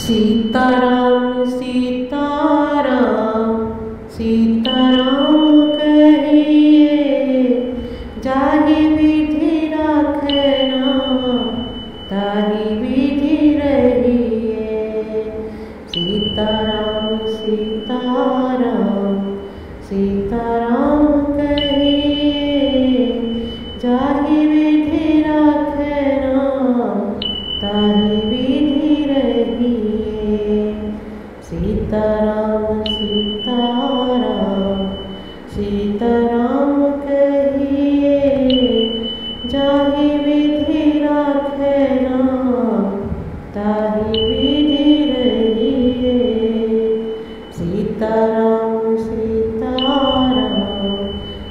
सीताराम सीताराम सीताराम कहिए, जाहि विधि राखना ताहि विधि रहिए। सीताराम सीताराम सीताराम कहिए, जाहि विधि राखना ताहि विधि रहिए। सीताराम सीताराम सीताराम कहिए, जाहि विधि राखना ताहि विधि रहिए। सीताराम सीताराम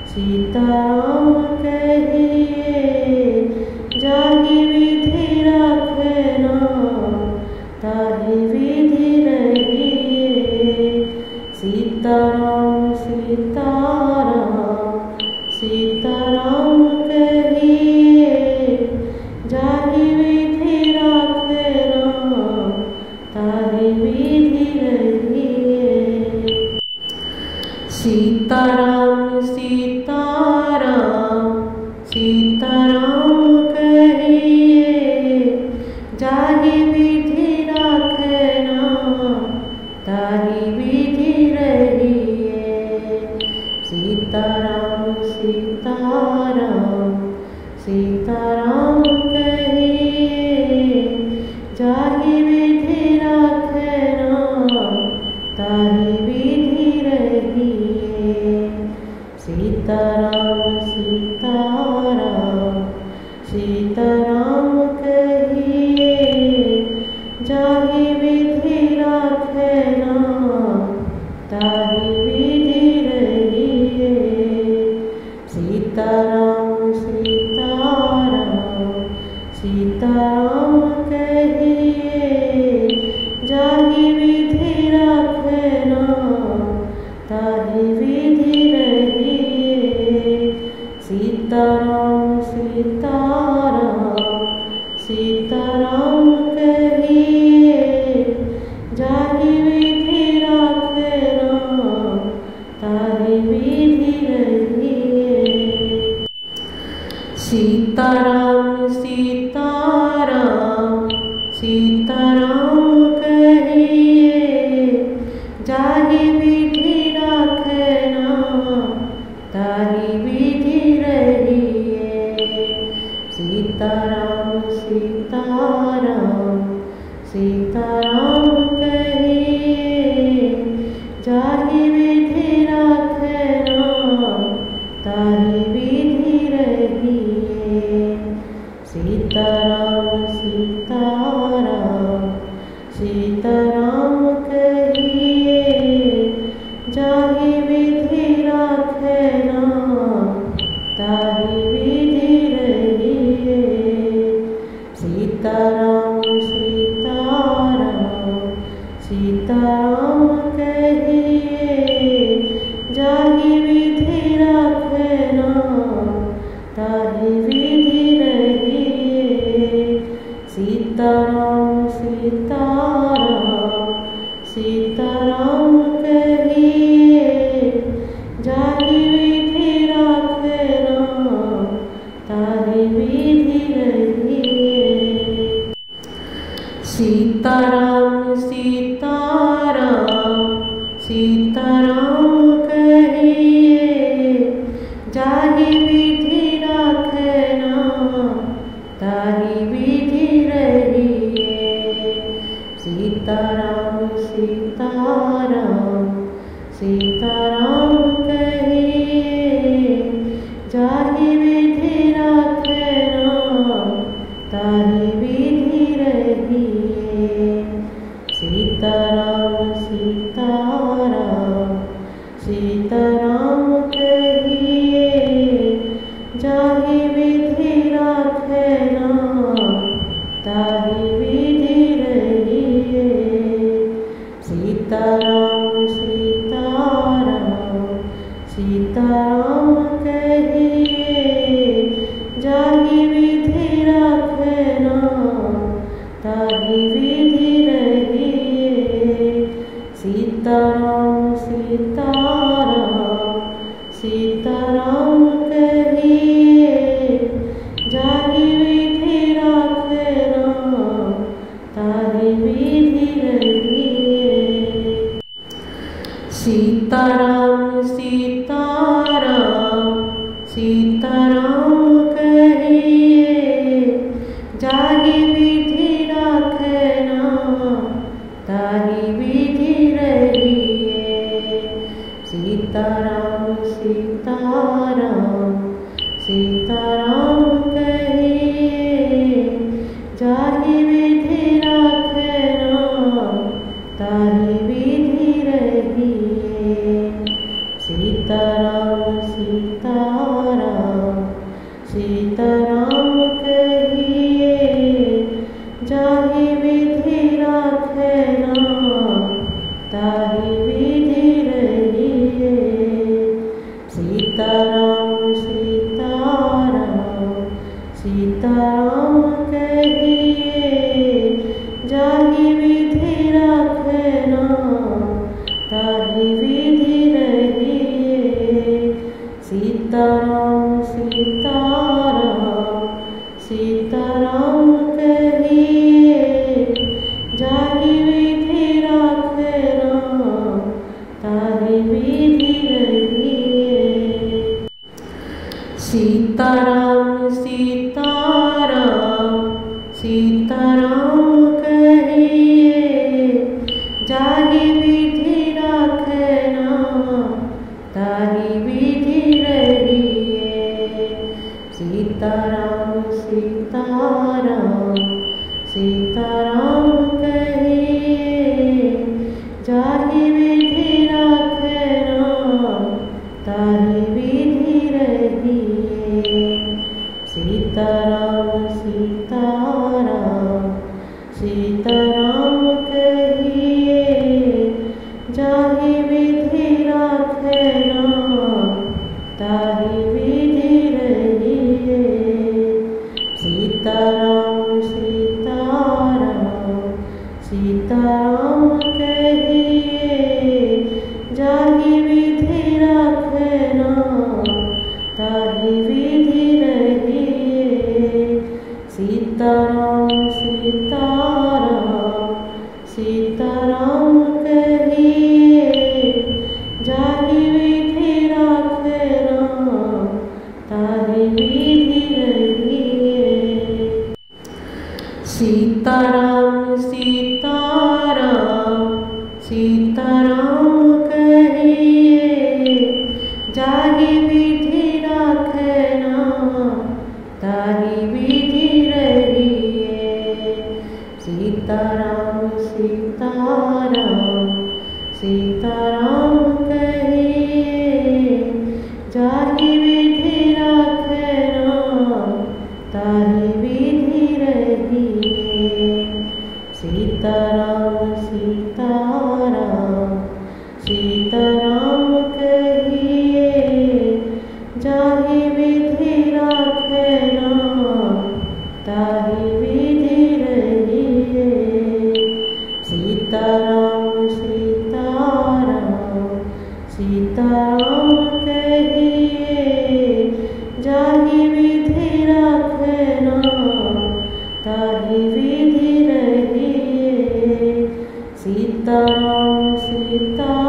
सीताराम कहिए, जाहि विधि राखना ताहि विधि रहिए। सीताराम सीताराम सीताराम कहिए, जाहि विधि राखना ताहि विधि रहिए। सीताराम सीताराम सीताराम कहिए, जाहि विधि राखना ताहि विधि रहिए। सीताराम सीताराम सीताराम कहिए, जाहि विधि राखना ताहि विधि रहिए। सीताराम सीताराम सीताराम कहिए, जाहि विधि राखना ताहि विधि रहिए। सीताराम सीताराम सीताराम कहिए, जाहि विधि राखना ताहि विधि रहिए। सीताराम सीताराम सीताराम कहिए, जाहि विधि राखना ताहि विधि रहिए। सीताराम सीताराम सीताराम कहिए, जाहि विधि राखना ताहि विधि रहिए। सीताराम सीताराम सीताराम कहिए, जाहि विधि राखना ताहि विधि रहिए। सीताराम सीताराम सीताराम कहिए, जाहि विधि राखना ताहि विधि रहिए। सीताराम सीताराम सीताराम कहिए, जाहि विधि राखना ताहि विधि रहिए। सीताराम सीताराम सीताराम कहिए, जाहि विधि राखना ताहि विधि रहिए। सीताराम सीताराम सीताराम कहिए, जाहि विधि राखना ताहि विधि रहिए। सीताराम सीताराम सीताराम कहिए, जाहि विधि राखना ताहि विधि रहिए। सीताराम सीताराम ताहि विधि रहिए। सीताराम सीताराम सीताराम कहिए, जाहि विधि राखना ताहि विधि रहिए। सीताराम सीताराम सीताराम कहिए, जाहि विधि राखना ताहि विधि रहिए। सीताराम सीताराम सीताराम कहिए, जाहि विधि राखना ताहि विधि रहिए। सीताराम सीताराम सीताराम कहिए, जाहि विधि राखना ताहि विधि रहिए। सीताराम सीताराम सीताराम कहिए, जाहि विधि राखना ताहि विधि रहिए। सीताराम सीताराम सीताराम कहिए, जाहि विधि राखना ताहि विधि रहिए। सीताराम सीताराम सीताराम कहिए, जाहि विधि राखना ताहि विधि रहिए। सीताराम सीताराम सीताराम कहिए, जाहि विधि राखना ताहि विधि रहिए। सीताराम सीताराम सीताराम कहिए, जाहि विधि राखना ताहि विधि रहिए। सीताराम सीताराम सीताराम कहिए, जाहि विधि राखना ताहि विधि रहिए। सीताराम सीताराम सीताराम कहिए, जाहि विधि राखना ताहि विधि रहिए। सीताराम सीताराम सीताराम कहिए, जाहि विधि राखना ताहि विधि रहिए। सीताराम सीताराम सीताराम कहिए, जाहि विधि राखना ताहि विधि रहिए। सीताराम सीताराम सीताराम कहिए, जाहि विधि राखना ताहि विधि रहिए। सीताराम सीताराम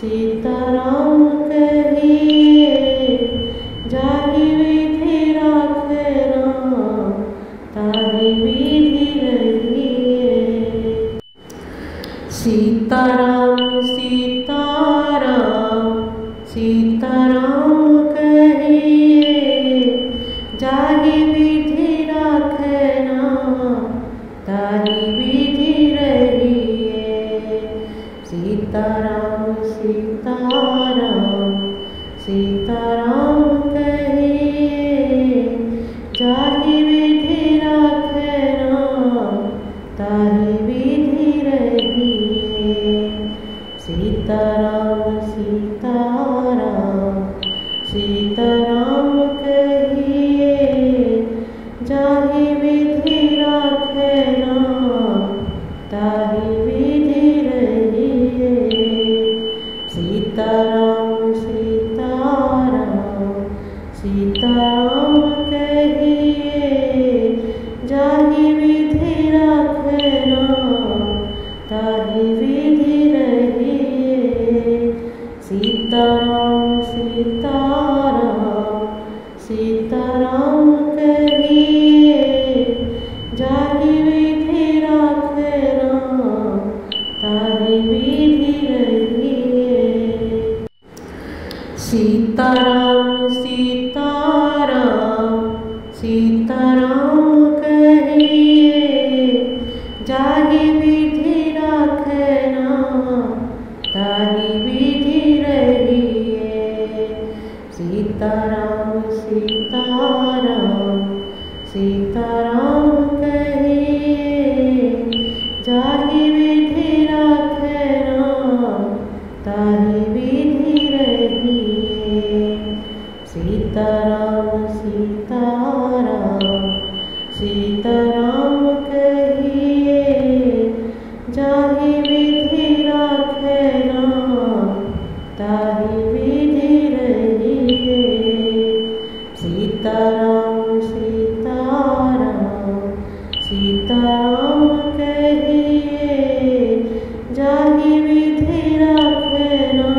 सीताराम कहिए, जाहि विधि राखना ताहि विधि रहिए। सीताराम सीताराम सीताराम कहिए, जाहि विधि राखना ताहि विधि रहिए। सीताराम सीताराम सीताराम कहिए, जाहि विधि राखना ताहि विधि रहिए। सीताराम सीताराम सीताराम कहिए, जाहि विधि राखना ताहि विधि रहिए। सीताराम सीताराम सीताराम कहिए, जाहि विधि राखना जाहि विधि राखना ताहि विधि रहिए। सीताराम सीताराम सीताराम कहिए, जाहि विधि राखना ताहि विधि रहिए। सीताराम सीताराम सीताराम कहिए, जाहि विधि राखना ताहि विधि रहिए। सीताराम सीताराम सीताराम कहिए, जाहि विधि राखना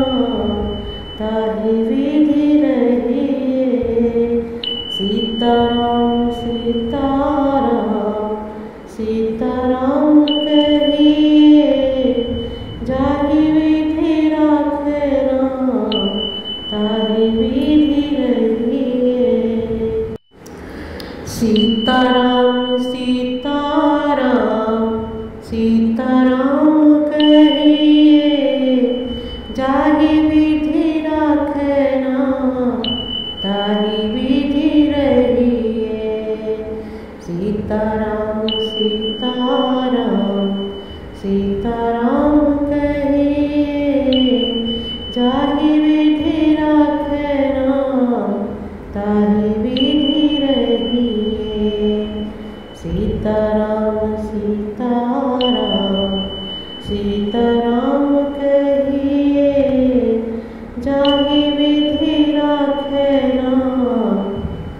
ताहि विधि रहिए। सीताराम सीताराम सीताराम कहिए, जाहि विधि राखना ताहि विधि रहिए। सीताराम सीताराम सीताराम कहिए, जाहि विधि राखना ताहि विधि रहिए। सीताराम सीताराम सीताराम कहिए, जाहि विधि राखना ताहि विधि रहिए। सीताराम सीताराम सीताराम कहिए, जाहि विधि राखना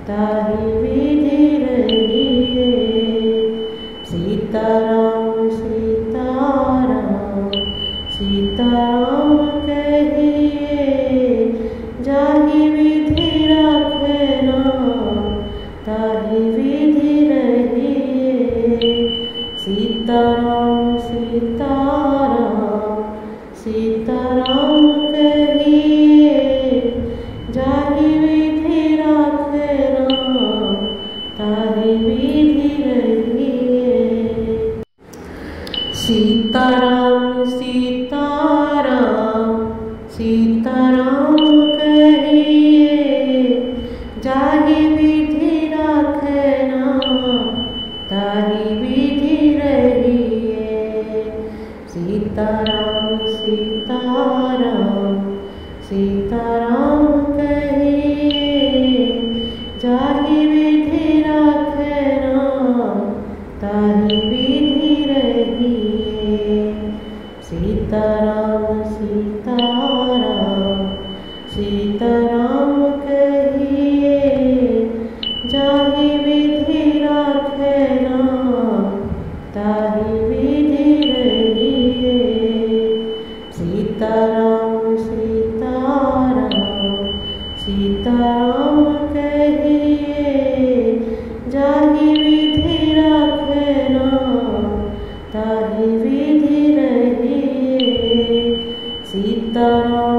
ताहि विधि रहिए। सीताराम सीताराम सीताराम कहिए, जाहि विधि राखना ताहि विधि रहिए। सीताराम सीताराम सीताराम कहिए, जाहि विधि राखना ताहि विधि रहिए। सीताराम सीताराम सीताराम कहिए, जाहि विधि राखना ताहि विधि रहिए। सीताराम सीताराम सीताराम कहिए, जाहि विधि राखना ताहि विधि रहिए। सीताराम सीताराम सीताराम कहिए, जाहि विधि राखना ताहि विधि रहिए। सीताराम सीताराम सीताराम कहिए, जाहि विधि राखना ताहि विधि रहिए। सीताराम